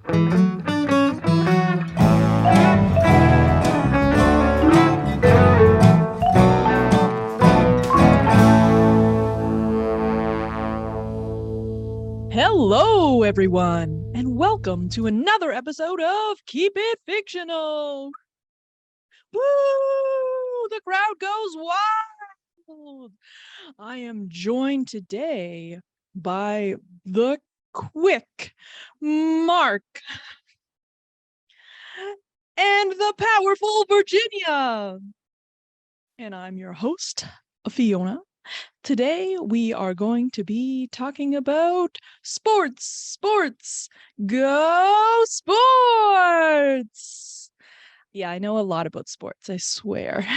Hello, everyone, and welcome to another episode of Keep It Fictional. Woo! The crowd goes wild. I am joined today by the quick Mark and the powerful Virginia. And I'm your host, Fiona. Today, we are going to be talking about sports. Go sports! Yeah, I know a lot about sports, I swear.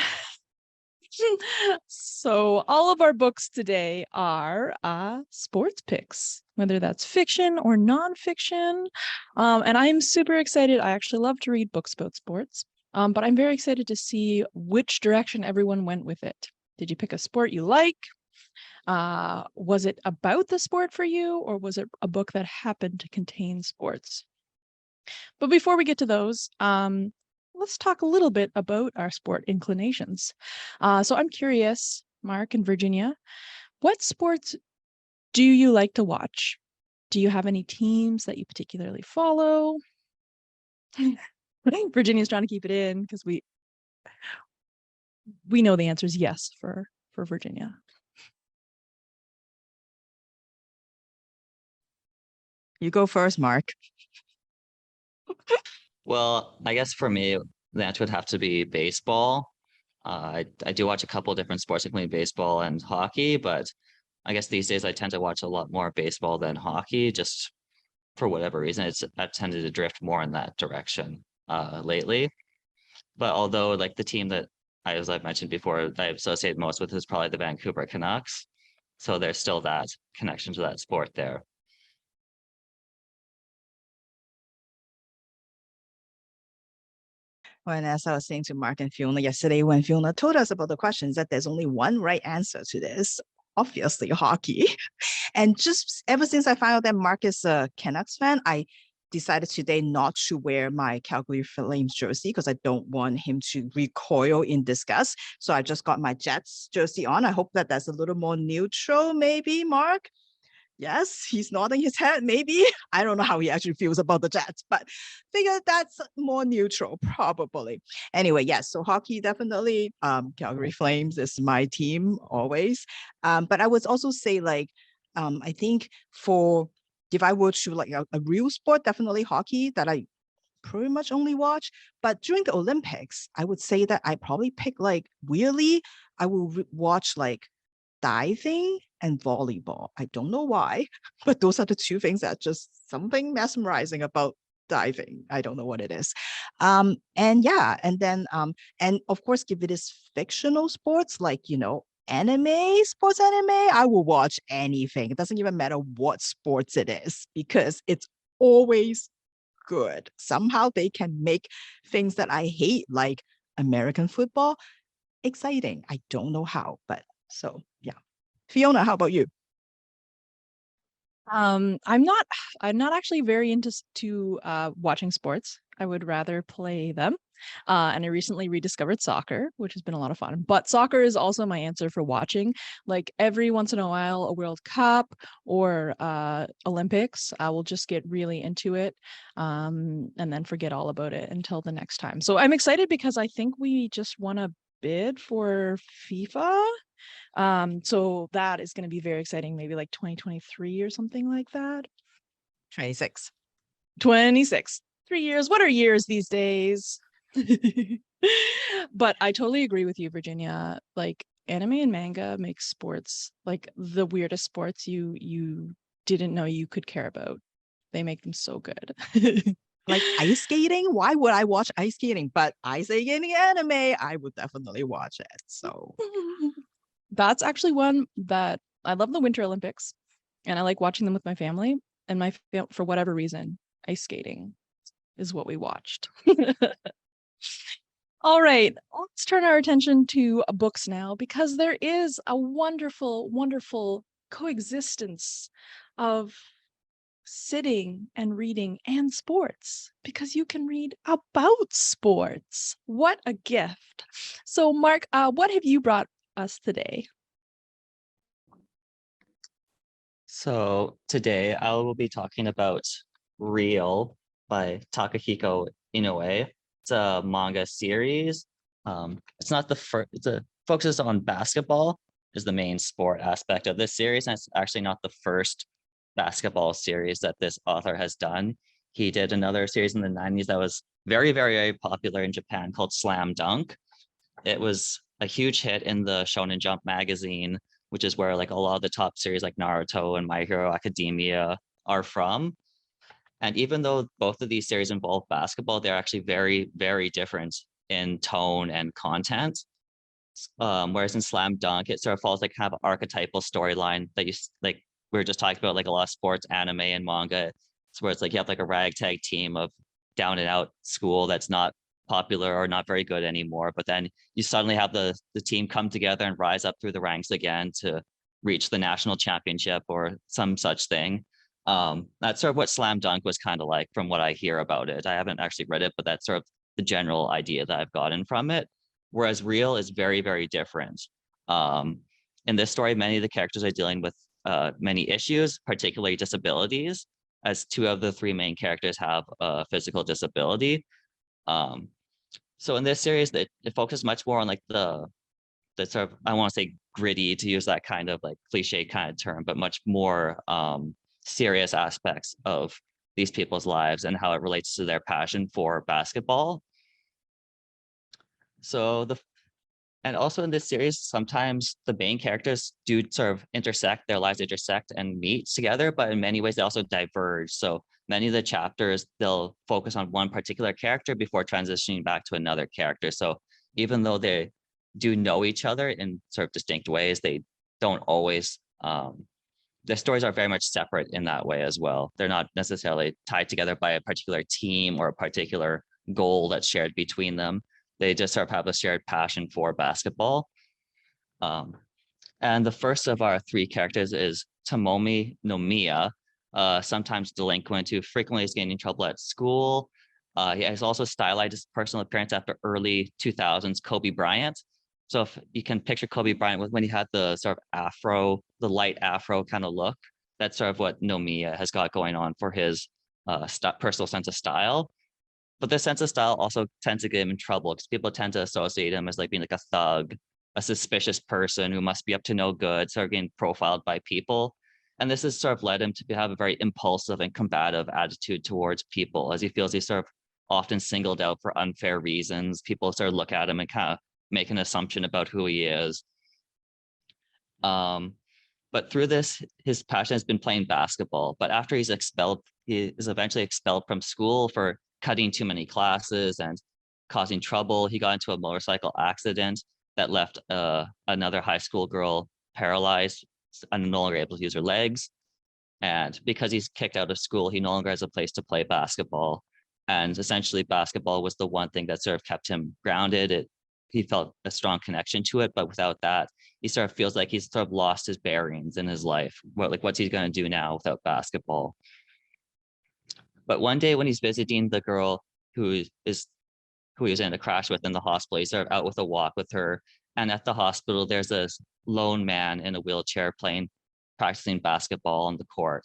So all of our books today are sports picks, whether that's fiction or nonfiction. And I'm super excited. I actually love to read books about sports, but I'm very excited to see which direction everyone went with it. Did you pick a sport you like? Was it about the sport for you, or was it a book that happened to contain sports? But before we get to those, let's talk a little bit about our sport inclinations. So I'm curious, Mark and Virginia, what sports do you like to watch? Do you have any teams that you particularly follow? Virginia's trying to keep it in because we know the answer is yes for Virginia. You go first, Mark. Well, I guess for me, the answer would have to be baseball. I do watch a couple of different sports, including baseball and hockey, but I guess these days I tend to watch a lot more baseball than hockey, just for whatever reason. I've tended to drift more in that direction lately. But although like the team that as I've mentioned before, that I associate most with is probably the Vancouver Canucks. So there's still that connection to that sport there. When as I was saying to Mark and Fiona yesterday, when Fiona told us about the questions, that there's only one right answer to this, obviously hockey. And just ever since I found out that Mark is a Canucks fan, I decided today not to wear my Calgary Flames jersey because I don't want him to recoil in disgust. So I just got my Jets jersey on. I hope that that's a little more neutral, maybe, Mark. Yes, he's nodding his head, maybe. I don't know how he actually feels about the Jets, but figure that's more neutral, probably. Anyway, yes, so hockey definitely. Calgary Flames is my team always. But I would also say, like, I think if I were to like a real sport, definitely hockey that I pretty much only watch. But during the Olympics, I would say that I probably pick like weirdly, I will watch like diving and volleyball. I don't know why, but those are the two things that just something mesmerizing about diving. I don't know what it is. And yeah, and then and of course, if it is fictional sports like sports anime, I will watch anything. It doesn't even matter what sports it is because it's always good. Somehow they can make things that I hate, like American football, exciting. I don't know how, but so yeah. Fiona, how about you? I'm not actually very into watching sports. I would rather play them. And I recently rediscovered soccer, which has been a lot of fun. But soccer is also my answer for watching. Like every once in a while, a World Cup or Olympics, I will just get really into it and then forget all about it until the next time. So I'm excited because I think we just won a bid for FIFA. So that is going to be very exciting, maybe like 2023 or something like that. 26. 3 years. What are years these days? But I totally agree with you, Virginia. Like anime and manga make sports like the weirdest sports you didn't know you could care about. They make them so good. Like ice skating, why would I watch ice skating? But ice skating anime, I would definitely watch it. So that's actually one that I love, the Winter Olympics, and I like watching them with my family. And for whatever reason, ice skating is what we watched. All right, let's turn our attention to books now, because there is a wonderful, wonderful coexistence of sitting and reading and sports because you can read about sports. What a gift. So Mark, what have you brought us today? So today I will be talking about Real by Takehiko Inoue. It's a manga series. It's not the first, it focuses on basketball is the main sport aspect of this series. And it's actually not the first basketball series that this author has done. He did another series in the 90s that was very, very, very popular in Japan called Slam Dunk. It was a huge hit in the Shonen Jump magazine, which is where like a lot of the top series like Naruto and My Hero Academia are from. And even though both of these series involve basketball, they're actually very, very different in tone and content. Whereas in Slam Dunk, it sort of follows like kind of archetypal storyline that you like we were just talking about, like a lot of sports, anime, and manga. It's where it's like you have like a ragtag team of down and out school that's not popular or not very good anymore, but then you suddenly have the team come together and rise up through the ranks again to reach the national championship or some such thing. That's sort of what Slam Dunk was kind of like from what I hear about it. I haven't actually read it, but that's sort of the general idea that I've gotten from it. Whereas Real is very, very different. In this story, many of the characters are dealing with many issues, particularly disabilities, as two of the three main characters have a physical disability. So in this series, it focuses much more on like the sort of, I want to say gritty, to use that kind of like cliche kind of term, but much more serious aspects of these people's lives and how it relates to their passion for basketball. So and also in this series, sometimes the main characters do sort of intersect, their lives intersect and meet together, but in many ways they also diverge. So many of the chapters, they'll focus on one particular character before transitioning back to another character. So even though they do know each other in sort of distinct ways, they don't always, their stories are very much separate in that way as well. They're not necessarily tied together by a particular team or a particular goal that's shared between them. They just sort of have a shared passion for basketball. And the first of our three characters is Tomomi Nomiya, sometimes delinquent who frequently is getting in trouble at school. He has also stylized his personal appearance after early 2000s Kobe Bryant. So if you can picture Kobe Bryant when he had the sort of afro, the light afro kind of look, that's sort of what Nomiya has got going on for his personal sense of style. But this sense of style also tends to get him in trouble because people tend to associate him as like being like a thug, a suspicious person who must be up to no good, sort of getting profiled by people. And this has sort of led him to have a very impulsive and combative attitude towards people, as he feels he's sort of often singled out for unfair reasons. People sort of look at him and kind of make an assumption about who he is. But through this, his passion has been playing basketball. But after he's expelled, he is eventually expelled from school for cutting too many classes and causing trouble. He got into a motorcycle accident that left another high school girl paralyzed and no longer able to use her legs. And because he's kicked out of school, he no longer has a place to play basketball. And essentially basketball was the one thing that sort of kept him grounded. He felt a strong connection to it, but without that, he sort of feels like he's sort of lost his bearings in his life. What's he going to do now without basketball? But one day when he's visiting the girl who he was in a crash with in the hospital, he's sort of out with a walk with her. And at the hospital, there's this lone man in a wheelchair practicing basketball on the court.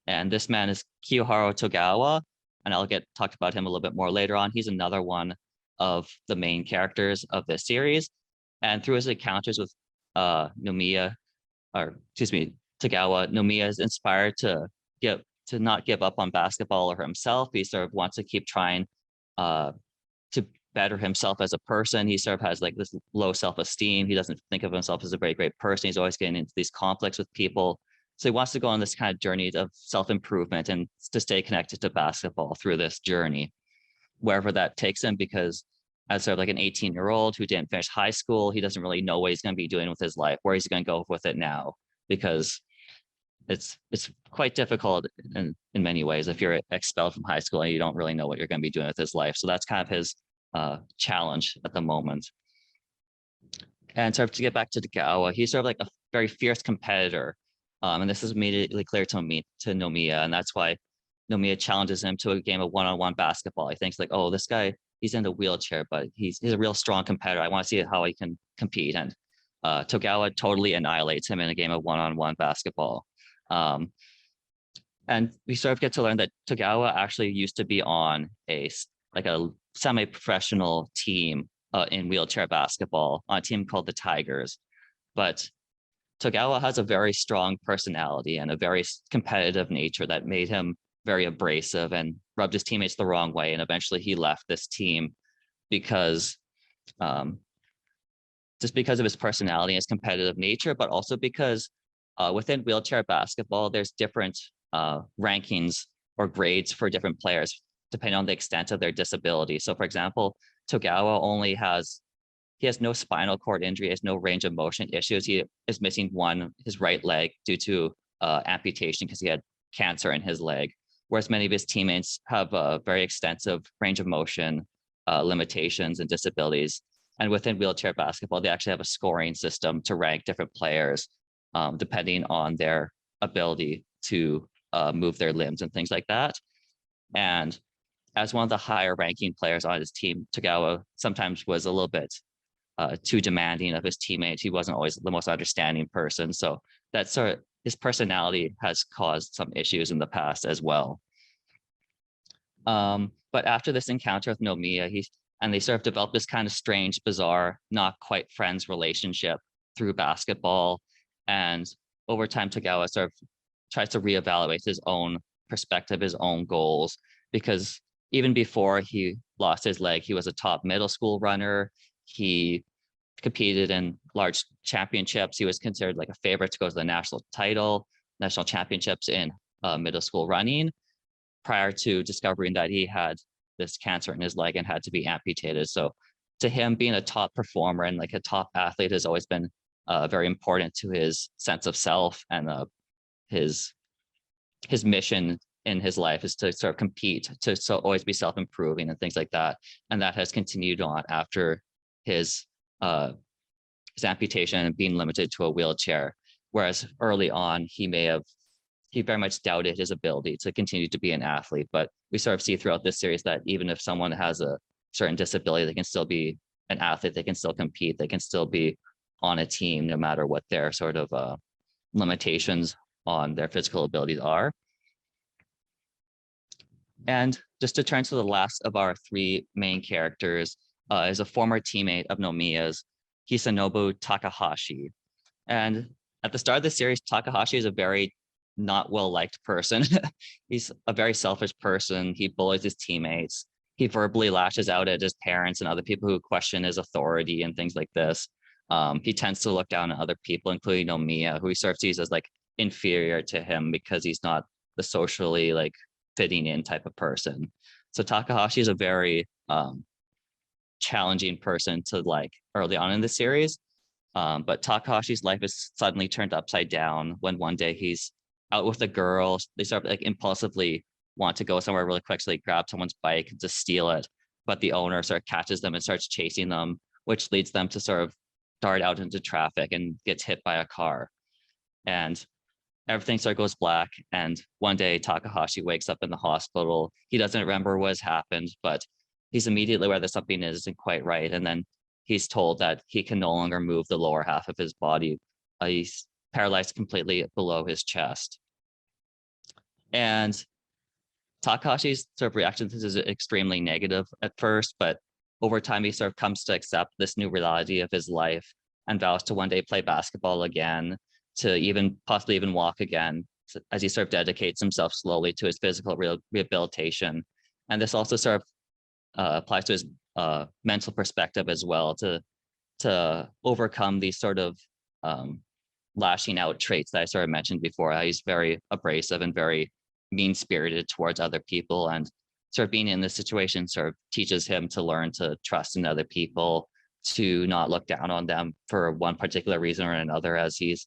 And this man is Kiyohiro Togawa, and I'll talk about him a little bit more later on. He's another one of the main characters of this series. And through his encounters with Togawa, Nomiya is inspired to not give up on basketball or himself. He sort of wants to keep trying to better himself as a person. He sort of has like this low self-esteem. He doesn't think of himself as a very great person. He's always getting into these conflicts with people. So he wants to go on this kind of journey of self-improvement and to stay connected to basketball through this journey, wherever that takes him, because as sort of like an 18-year-old who didn't finish high school, he doesn't really know what he's going to be doing with his life, where he's going to go with it now, because it's quite difficult in many ways if you're expelled from high school and you don't really know what you're going to be doing with his life. So that's kind of his challenge at the moment. And sort of to get back to Togawa, he's sort of like a very fierce competitor. And this is immediately clear to Nomiya. And that's why Nomiya challenges him to a game of one-on-one basketball. He thinks like, oh, this guy, he's in a wheelchair, but he's a real strong competitor. I want to see how he can compete. And Togawa totally annihilates him in a game of one-on-one basketball. And we sort of get to learn that Togawa actually used to be on a semi-professional team in wheelchair basketball, on a team called the Tigers. But Togawa has a very strong personality and a very competitive nature that made him very abrasive and rubbed his teammates the wrong way. And eventually he left this team because just because of his personality and his competitive nature, but also because within wheelchair basketball, there's different rankings or grades for different players, depending on the extent of their disability. So for example, Togawa he has no spinal cord injury, has no range of motion issues. He is missing his right leg due to amputation because he had cancer in his leg. Whereas many of his teammates have a very extensive range of motion limitations and disabilities. And within wheelchair basketball, they actually have a scoring system to rank different players depending on their ability to move their limbs and things like that. And as one of the higher ranking players on his team, Togawa sometimes was a little bit too demanding of his teammates. He wasn't always the most understanding person. So that sort of his personality has caused some issues in the past as well. But after this encounter with Nomiya, they sort of developed this kind of strange, bizarre, not quite friends relationship through basketball. And over time, Togawa sort of tries to reevaluate his own perspective, his own goals, because even before he lost his leg, he was a top middle school runner. He competed in large championships. He was considered like a favorite to go to the national championships in middle school running, prior to discovering that he had this cancer in his leg and had to be amputated. So to him, being a top performer and like a top athlete has always been very important to his sense of self, and his mission in his life is to sort of compete, to always be self-improving and things like that. And that has continued on after his amputation and being limited to a wheelchair. Whereas early on, he very much doubted his ability to continue to be an athlete. But we sort of see throughout this series that even if someone has a certain disability, they can still be an athlete, they can still compete, they can still be on a team, no matter what their sort of limitations on their physical abilities are. And just to turn to the last of our three main characters, is a former teammate of Nomiya's, Hisanobu Takahashi. And at the start of the series, Takahashi is a very not well-liked person. He's a very selfish person. He bullies his teammates. He verbally lashes out at his parents and other people who question his authority and things like this. He tends to look down on other people, including Nomiya, who he sort of sees as like inferior to him because he's not the socially like fitting in type of person. So Takahashi is a very challenging person to like early on in the series. But Takahashi's life is suddenly turned upside down when one day he's out with a girl. They start like impulsively want to go somewhere really quick, so they grab someone's bike to steal it. But the owner sort of catches them and starts chasing them, which leads them to sort of dart out into traffic and gets hit by a car. And everything sort of goes black. And one day Takahashi wakes up in the hospital. He doesn't remember what has happened, but he's immediately aware that something isn't quite right. And then he's told that he can no longer move the lower half of his body. He's paralyzed completely below his chest. And Takahashi's sort of reaction to this is extremely negative at first, but over time he sort of comes to accept this new reality of his life and vows to one day play basketball again, to possibly even walk again, as he sort of dedicates himself slowly to his physical rehabilitation. And this also sort of applies to his mental perspective as well, to overcome these sort of lashing out traits that I sort of mentioned before. He's very abrasive and very mean-spirited towards other people, and sort of being in this situation sort of teaches him to learn to trust in other people, to not look down on them for one particular reason or another, as he's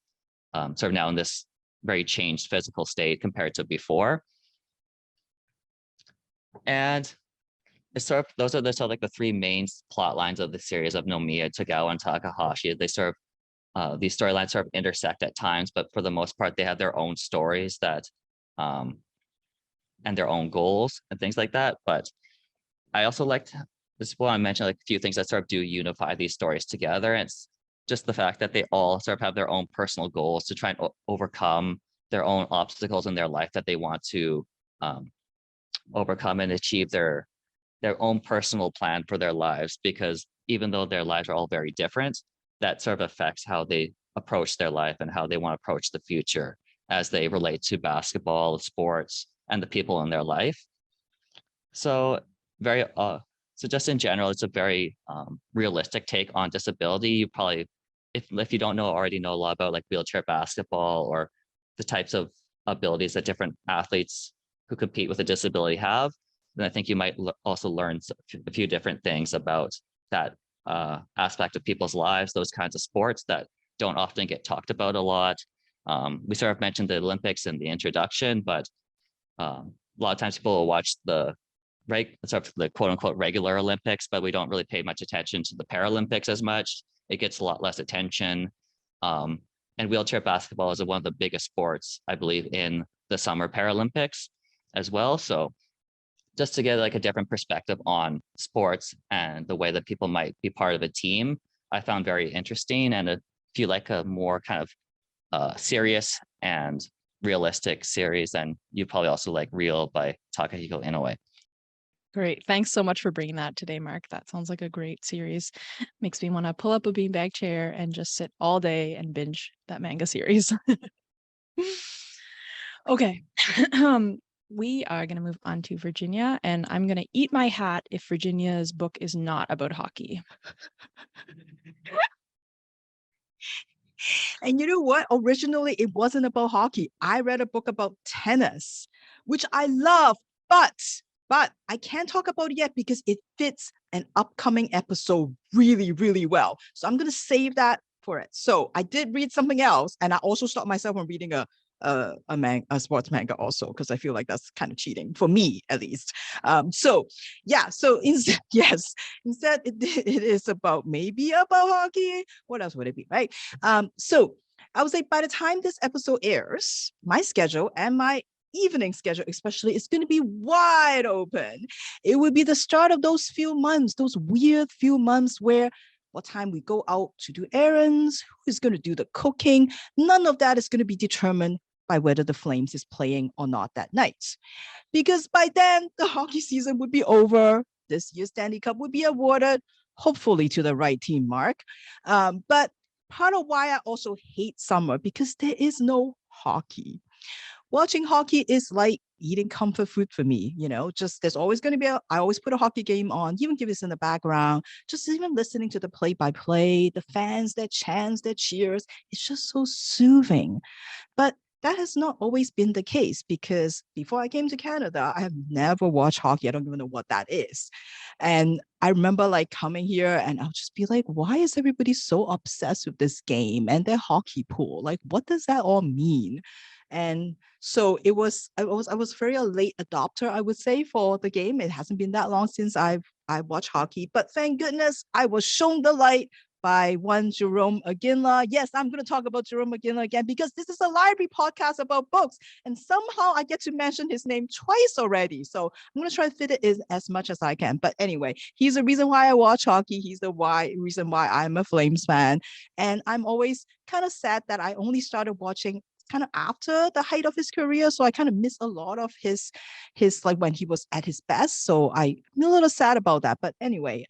sort of now in this very changed physical state compared to before. And it's sort of, those are the sort of like the three main plot lines of the series of Nomiya, Togawa, and Takahashi. They sort of these storylines sort of intersect at times, but for the most part, they have their own stories that and their own goals and things like that. But I also liked this one. I mentioned like a few things that sort of do unify these stories together. And it's just the fact that they all sort of have their own personal goals to try and overcome their own obstacles in their life that they want to overcome and achieve their own personal plan for their lives. Because even though their lives are all very different, that sort of affects how they approach their life and how they want to approach the future as they relate to basketball, sports, and the people in their life. So very so just in general, it's a very realistic take on disability. You probably, if you don't know already know a lot about like wheelchair basketball or the types of abilities that different athletes who compete with a disability have, then I think you might also learn a few different things about that aspect of people's lives, those kinds of sports that don't often get talked about a lot. We sort of mentioned the Olympics in the introduction, but a lot of times people will watch the sort of the quote unquote regular Olympics, but we don't really pay much attention to the Paralympics as much. It gets a lot less attention. And wheelchair basketball is one of the biggest sports, I believe, in the Summer Paralympics as well. So just to get like a different perspective on sports and the way that people might be part of a team, I found very interesting. And if you like a more kind of serious and realistic series, then you probably also like Real by Takehiko Inoue. Great. Thanks so much for bringing that today, Mark. That sounds like a great series. Makes me want to pull up a beanbag chair and just sit all day and binge that manga series. Okay. We are going to move on to Virginia, and I'm going to eat my hat if Virginia's book is not about hockey. And you know what? Originally, it wasn't about hockey. I read a book about tennis, which I love, but I can't talk about it yet because it fits an upcoming episode really, really well. So I'm going to save that for it. So I did read something else, and I also stopped myself from reading a sports manga also, because I feel like that's kind of cheating for me, at least. So instead, instead it is maybe about hockey. What else would it be, right? So I would say by the time this episode airs, my schedule and my evening schedule especially is going to be wide open. It would be the start of those few months, those weird few months where what time we go out to do errands, who is going to do the cooking, none of that is going to be determined by whether the Flames is playing or not that night. Because by then, the hockey season would be over. This year's Stanley Cup would be awarded, hopefully to the right team, Mark. But part of why I also hate summer, because there is no hockey. Watching hockey is like eating comfort food for me, just there's always going to be I always put a hockey game on, even if it's in the background, just even listening to the play-by-play, the fans, their chants, their cheers, it's just so soothing. But that has not always been the case, because before I came to Canada, I have never watched hockey. I don't even know what that is. And I remember like coming here and I'll just be like, why is everybody so obsessed with this game and their hockey pool? Like, what does that all mean? And so I was very a late adopter, I would say, for the game. It hasn't been that long since I watched hockey, but thank goodness I was shown the light by one Jerome Aginla. Yes, I'm going to talk about Jerome Aginla again because this is a library podcast about books, and somehow I get to mention his name twice already. So I'm going to try to fit it in as much as I can. But anyway, he's the reason why I watch hockey. He's the reason why I'm a Flames fan. And I'm always kind of sad that I only started watching kind of after the height of his career. So I kind of missed a lot of his like when he was at his best. So I'm a little sad about that. But anyway,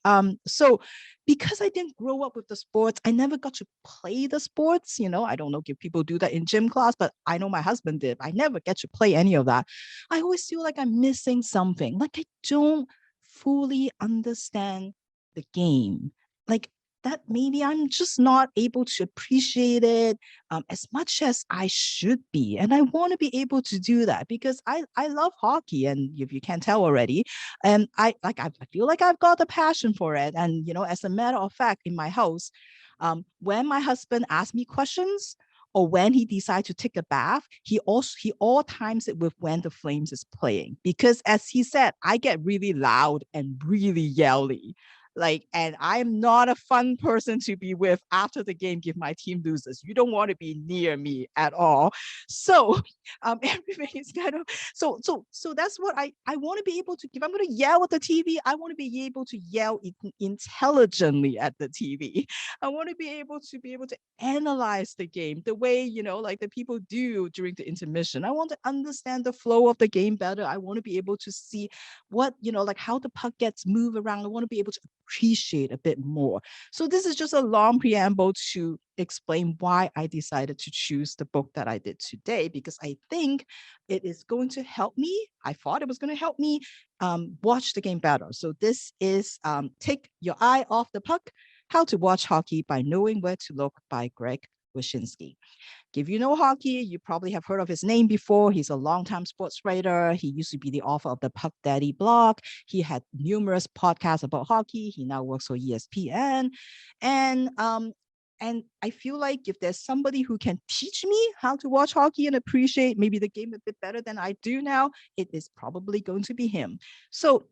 so because I didn't grow up with the sports, I never got to play the sports. I don't know if people do that in gym class, but I know my husband did. I never get to play any of that. I always feel like I'm missing something. Like I don't fully understand the game. Like that maybe I'm just not able to appreciate it as much as I should be. And I want to be able to do that because I love hockey. And if you can't tell already, and I feel like I've got the passion for it. And, as a matter of fact, in my house, when my husband asks me questions, or when he decides to take a bath, he all times it with when the Flames is playing. Because as he said, I get really loud and really yelly. Like, and I'm not a fun person to be with after the game if my team loses. You don't want to be near me at all. So everything is kind of so that's what I want to be able to, if I'm going to yell at the TV, I want to be able to yell intelligently at the TV. I want to be able to analyze the game the way, like the people do during the intermission. I want to understand the flow of the game better. I want to be able to see what, like how the puck gets moved around. I want to be able to appreciate a bit more. So this is just a long preamble to explain why I decided to choose the book that I did today, because I think it is going to help me. I thought it was going to help me watch the game better. So this is Take Your Eye Off the Puck, How to Watch Hockey by Knowing Where to Look by Greg Wyshynski. If you know hockey, you probably have heard of his name before. He's a longtime sports writer. He used to be the author of the Puck Daddy blog. He had numerous podcasts about hockey. He now works for ESPN. And I feel like if there's somebody who can teach me how to watch hockey and appreciate maybe the game a bit better than I do now, it is probably going to be him. So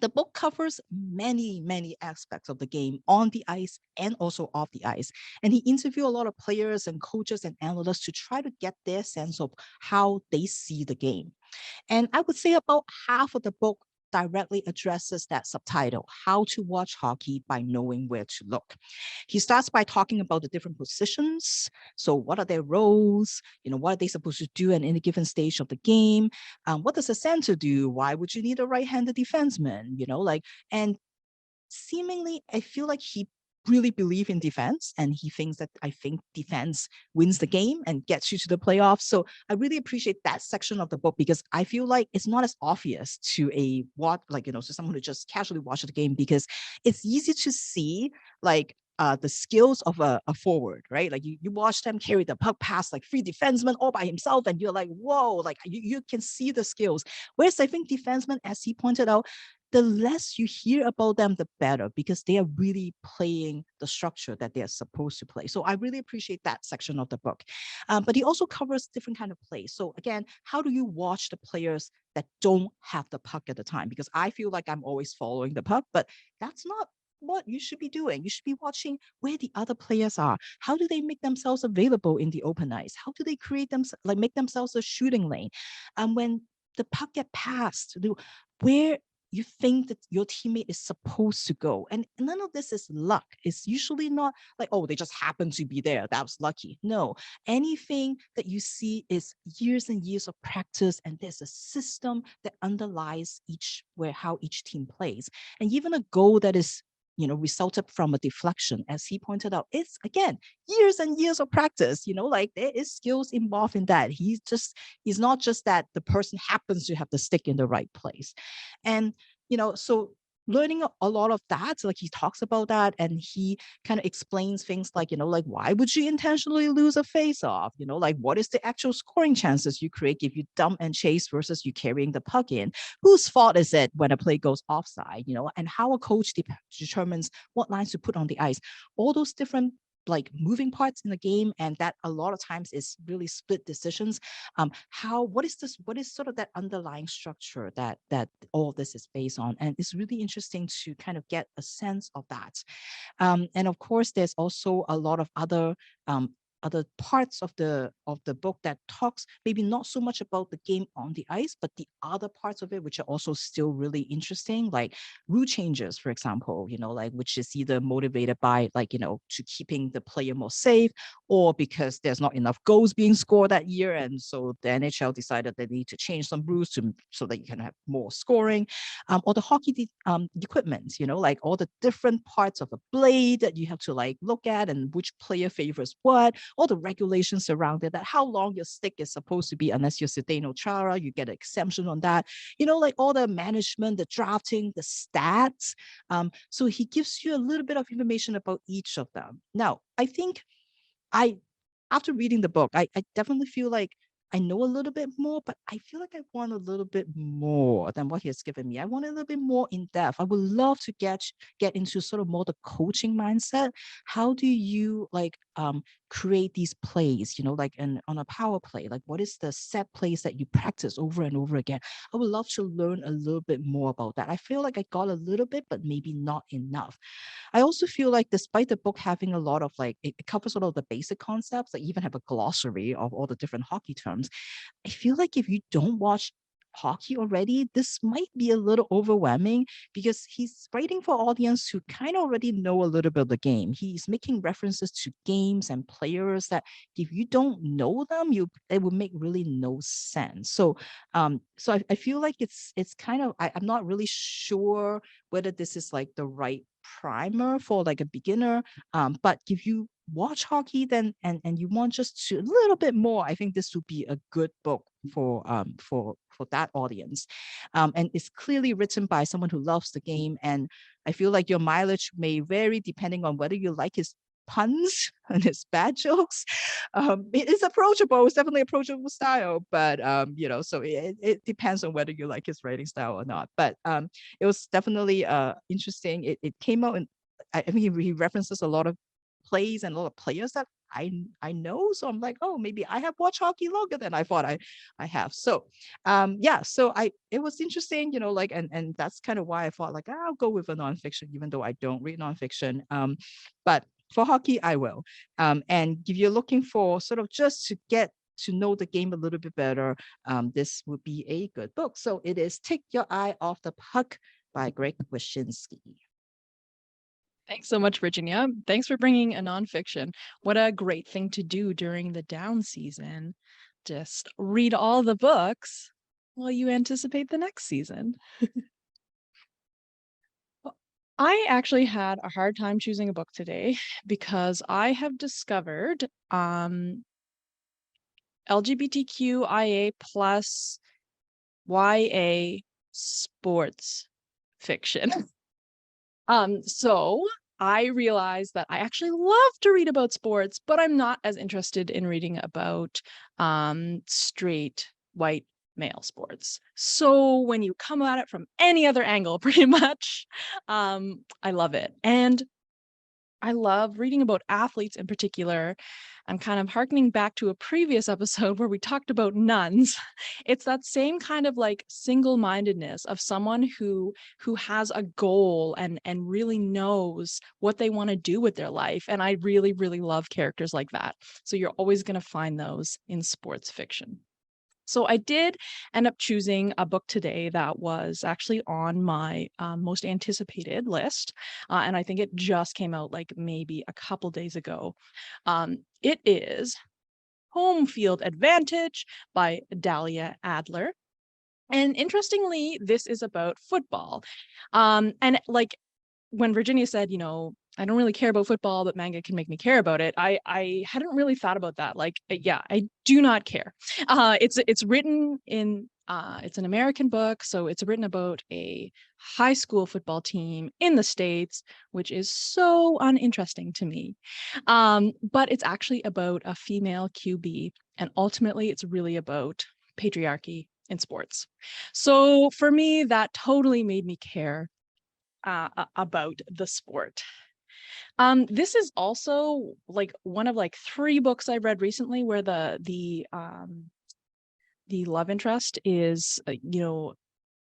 the book covers many, many aspects of the game on the ice and also off the ice. And he interviewed a lot of players and coaches and analysts to try to get their sense of how they see the game. And I would say about half of the book directly addresses that subtitle, How to Watch Hockey by Knowing Where to Look. He starts by talking about the different positions. So what are their roles? What are they supposed to do at any given stage of the game? What does a center do? Why would you need a right-handed defenseman? And seemingly, I feel like he really believes in defense, and he thinks that I think defense wins the game and gets you to the playoffs. So I really appreciate that section of the book, because I feel like it's not as obvious to to someone who just casually watches the game, because it's easy to see the skills of a forward, right? Like you watch them carry the puck past like 3 defensemen all by himself, and you're like, whoa, like you can see the skills. Whereas I think defensemen, as he pointed out, the less you hear about them, the better, because they are really playing the structure that they are supposed to play. So I really appreciate that section of the book. But he also covers different kind of plays. So again, how do you watch the players that don't have the puck at the time? Because I feel like I'm always following the puck, but that's not what you should be doing. You should be watching where the other players are. How do they make themselves available in the open ice? How do they make themselves a shooting lane? When the puck get passed, where you think that your teammate is supposed to go. And none of this is luck. It's usually not like, oh, they just happen to be there. That was lucky. No, anything that you see is years and years of practice, and there's a system that underlies how each team plays. And even a goal that is resulted from a deflection, as he pointed out, it's again years and years of practice. There is skills involved in that. He's not just that the person happens to have the stick in the right place. And so learning a lot of that, like he talks about that, and he kind of explains things like, why would you intentionally lose a face-off? What is the actual scoring chances you create if you dump and chase versus you carrying the puck in? Whose fault is it when a play goes offside? And how a coach determines what lines to put on the ice. All those different moving parts in the game, and that a lot of times is really split decisions. What is sort of that underlying structure that all of this is based on? And it's really interesting to kind of get a sense of that. And of course, there's also a lot of other parts of the book that talks maybe not so much about the game on the ice, but the other parts of it, which are also still really interesting, like rule changes, for example, which is either motivated by to keeping the player more safe, or because there's not enough goals being scored that year, and so the NHL decided they need to change some rules so that you can have more scoring, or the hockey equipment, all the different parts of a blade that you have to look at, and which player favors what, all the regulations around it, that how long your stick is supposed to be, unless you're Zdeno Chara, you get an exemption on that, all the management, the drafting, the stats. So he gives you a little bit of information about each of them. Now, I think after reading the book, I definitely feel like I know a little bit more, but I feel like I want a little bit more than what he has given me. I want a little bit more in depth. I would love to get into sort of more the coaching mindset. How do you create these plays, like on a power play, like what is the set plays that you practice over and over again? I would love to learn a little bit more about that. I feel like I got a little bit, but maybe not enough. I also feel like despite the book having a lot of like, it covers a lot of the basic concepts, like even have a glossary of all the different hockey terms. I feel like if you don't watch hockey already, this might be a little overwhelming because he's writing for audience who kind of already know a little bit of the game. He's making references to games and players that if you don't know them, it would make really no sense. So I feel like it's kind of, I'm not really sure whether this is like the right primer for like a beginner. But if you watch hockey then and you want just to a little bit more, I think this would be a good book for that audience. And it's clearly written by someone who loves the game. And I feel like your mileage may vary depending on whether you like his puns and his bad jokes. It is approachable. It's definitely approachable style, but so it depends on whether you like his writing style or not. But it was definitely interesting. It came out, and I mean he references a lot of plays and a lot of players that I know. So I'm like, oh, maybe I have watched hockey longer than I thought I have. So it was interesting, like, and that's kind of why I thought like I'll go with a nonfiction, even though I don't read nonfiction. But for hockey, I will. And if you're looking for sort of just to get to know the game a little bit better, this would be a good book. So it is Take Your Eye Off the Puck by Greg Wyshynski. Thanks so much, Virginia. Thanks for bringing a nonfiction. What a great thing to do during the down season. Just read all the books while you anticipate the next season. I actually had a hard time choosing a book today because I have discovered LGBTQIA plus YA sports fiction. So I realized that I actually love to read about sports, but I'm not as interested in reading about straight white male sports. So when you come at it from any other angle, pretty much, I love it. And I love reading about athletes in particular. I'm kind of harkening back to a previous episode where we talked about nuns. It's that same kind of like single-mindedness of someone who has a goal and really knows what they want to do with their life. And I really, really love characters like that. So you're always going to find those in sports fiction. So I did end up choosing a book today that was actually on my most anticipated list. And I think it just came out like maybe a couple days ago. It is Home Field Advantage by Dahlia Adler. And interestingly, this is about football. And like when Virginia said, I don't really care about football, but manga can make me care about it. I hadn't really thought about that. Like, yeah, I do not care. It's written in it's an American book, so it's written about a high school football team in the States, which is so uninteresting to me. But it's actually about a female QB, and ultimately, it's really about patriarchy in sports. So for me, that totally made me care about the sport. This is also like one of like 3 books I read recently where the love interest is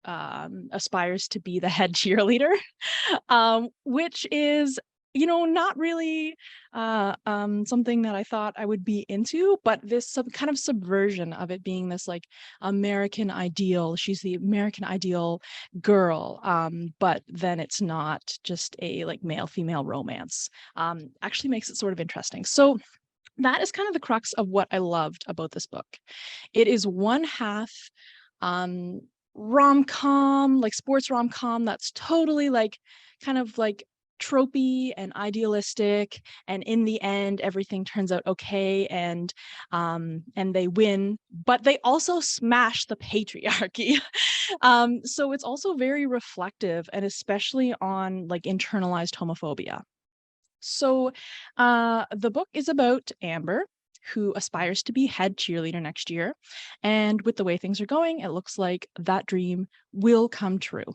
aspires to be the head cheerleader, which is not really something that I thought I would be into, but this kind of subversion of it being this like American ideal. She's the American ideal girl, but then it's not just a like male-female romance. Actually makes it sort of interesting. So that is kind of the crux of what I loved about this book. It is one half rom-com, like sports rom-com that's totally like kind of like tropey and idealistic, and in the end everything turns out okay and they win, but they also smash the patriarchy. So it's also very reflective, and especially on like internalized homophobia. So the book is about Amber, who aspires to be head cheerleader next year. And with the way things are going, it looks like that dream will come true.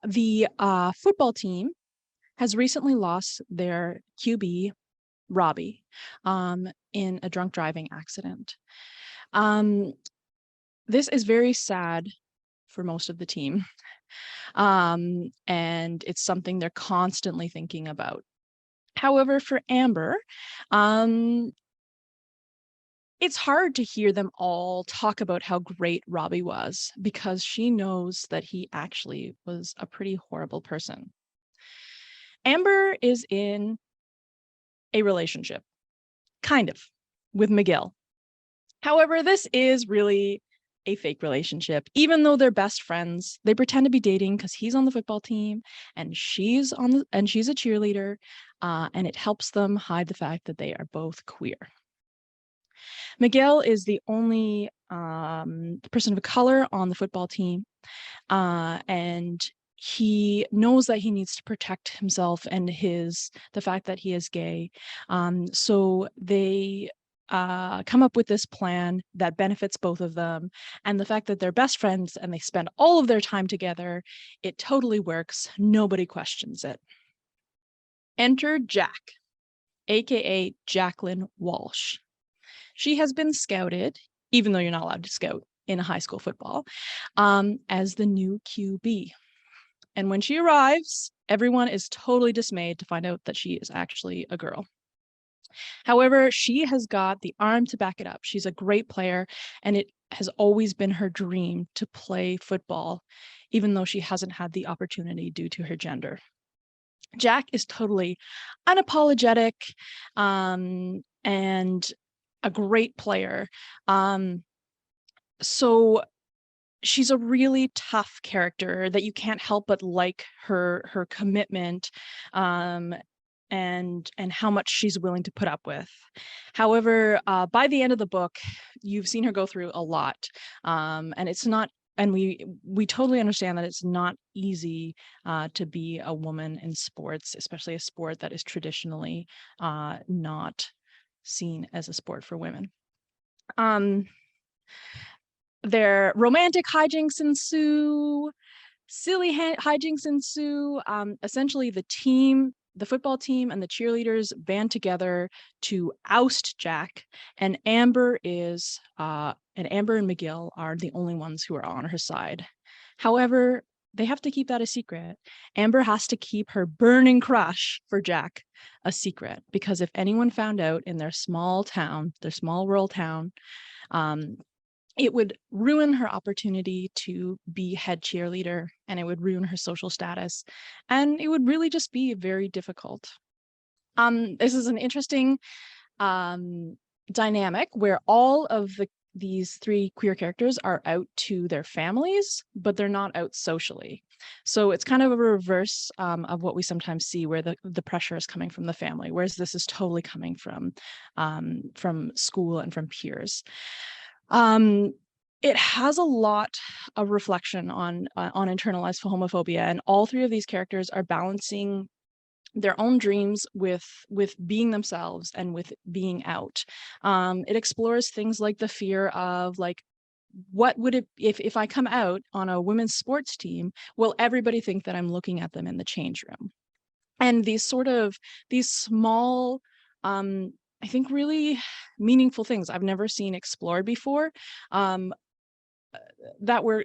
The football team has recently lost their QB, Robbie, in a drunk driving accident. This is very sad for most of the team. And it's something they're constantly thinking about. However, for Amber, it's hard to hear them all talk about how great Robbie was because she knows that he actually was a pretty horrible person. Amber is in a relationship, kind of, with Miguel. However, this is really a fake relationship. Even though they're best friends, they pretend to be dating because he's on the football team and she's a cheerleader, and it helps them hide the fact that they are both queer. Miguel is the only person of color on the football team, and he knows that he needs to protect himself and the fact that he is gay. So they come up with this plan that benefits both of them. And the fact that they're best friends and they spend all of their time together, it totally works. Nobody questions it. Enter Jack, aka Jacqueline Walsh. She has been scouted, even though you're not allowed to scout in a high school football, as the new QB. And when she arrives, everyone is totally dismayed to find out that she is actually a girl. However, she has got the arm to back it up. She's a great player, and it has always been her dream to play football, even though she hasn't had the opportunity due to her gender. Jack is totally unapologetic and a great player. So she's a really tough character that you can't help but like her commitment and how much she's willing to put up with. However, by the end of the book, you've seen her go through a lot, and it's not. And we totally understand that it's not easy to be a woman in sports, especially a sport that is traditionally not seen as a sport for women. Their romantic hijinks ensue, silly hijinks ensue. Essentially, the football team and the cheerleaders band together to oust Jack, and Amber and Miguel are the only ones who are on her side. However, they have to keep that a secret. Amber has to keep her burning crush for Jack a secret, because if anyone found out in their small rural town, it would ruin her opportunity to be head cheerleader, and it would ruin her social status, and it would really just be very difficult. This is an interesting dynamic where all of these three queer characters are out to their families, but they're not out socially. So it's kind of a reverse of what we sometimes see, where the pressure is coming from the family, whereas this is totally coming from school and from peers. It has a lot of reflection on internalized homophobia, and all three of these characters are balancing their own dreams with being themselves and with being out. It explores things like the fear of, like, what would it if I come out on a women's sports team, will everybody think that I'm looking at them in the change room? And these small, I think, really meaningful things I've never seen explored before, that were,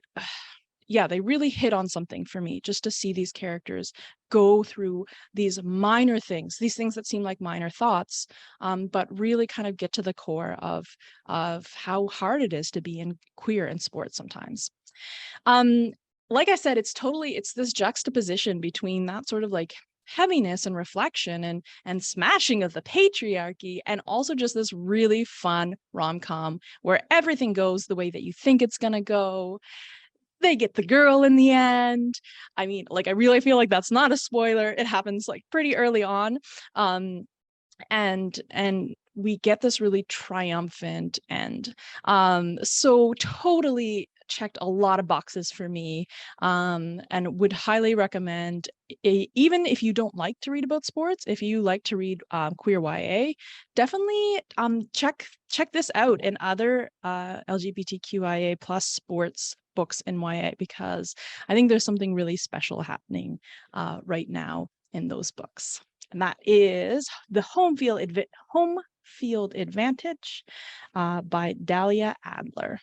they really hit on something for me, just to see these characters go through these minor things, these things that seem like minor thoughts, but really kind of get to the core of how hard it is to be queer in sports sometimes. Like I said, it's this juxtaposition between that sort of like heaviness and reflection and smashing of the patriarchy, and also just this really fun rom-com where everything goes the way that you think it's gonna go. They get the girl in the end. I mean, like, I really feel like that's not a spoiler. It happens like pretty early on. And we get this really triumphant end. So totally checked a lot of boxes for me, and would highly recommend, even if you don't like to read about sports, if you like to read queer YA, definitely check this out and other LGBTQIA plus sports books in YA, because I think there's something really special happening right now in those books. And that is The Home Field Advantage by Dahlia Adler.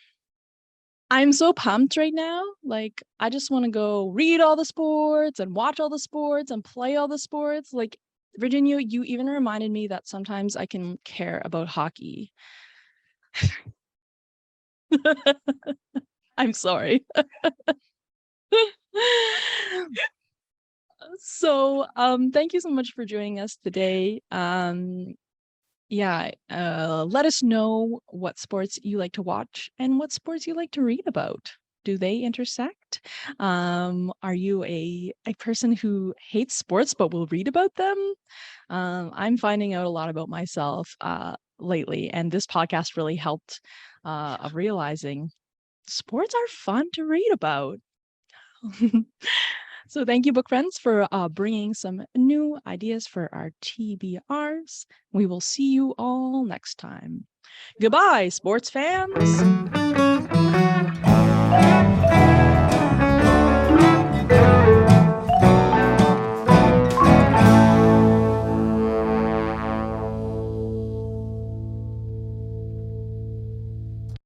I'm so pumped right now. Like, I just want to go read all the sports and watch all the sports and play all the sports. Like, Virginia, you even reminded me that sometimes I can care about hockey. I'm sorry. So, thank you so much for joining us today. Let us know what sports you like to watch and what sports you like to read about. Do they intersect? Are you a person who hates sports but will read about them? I'm finding out a lot about myself lately, and this podcast really helped of realizing sports are fun to read about. So thank you, book friends, for bringing some new ideas for our TBRs. We will see you all next time. Goodbye, sports fans.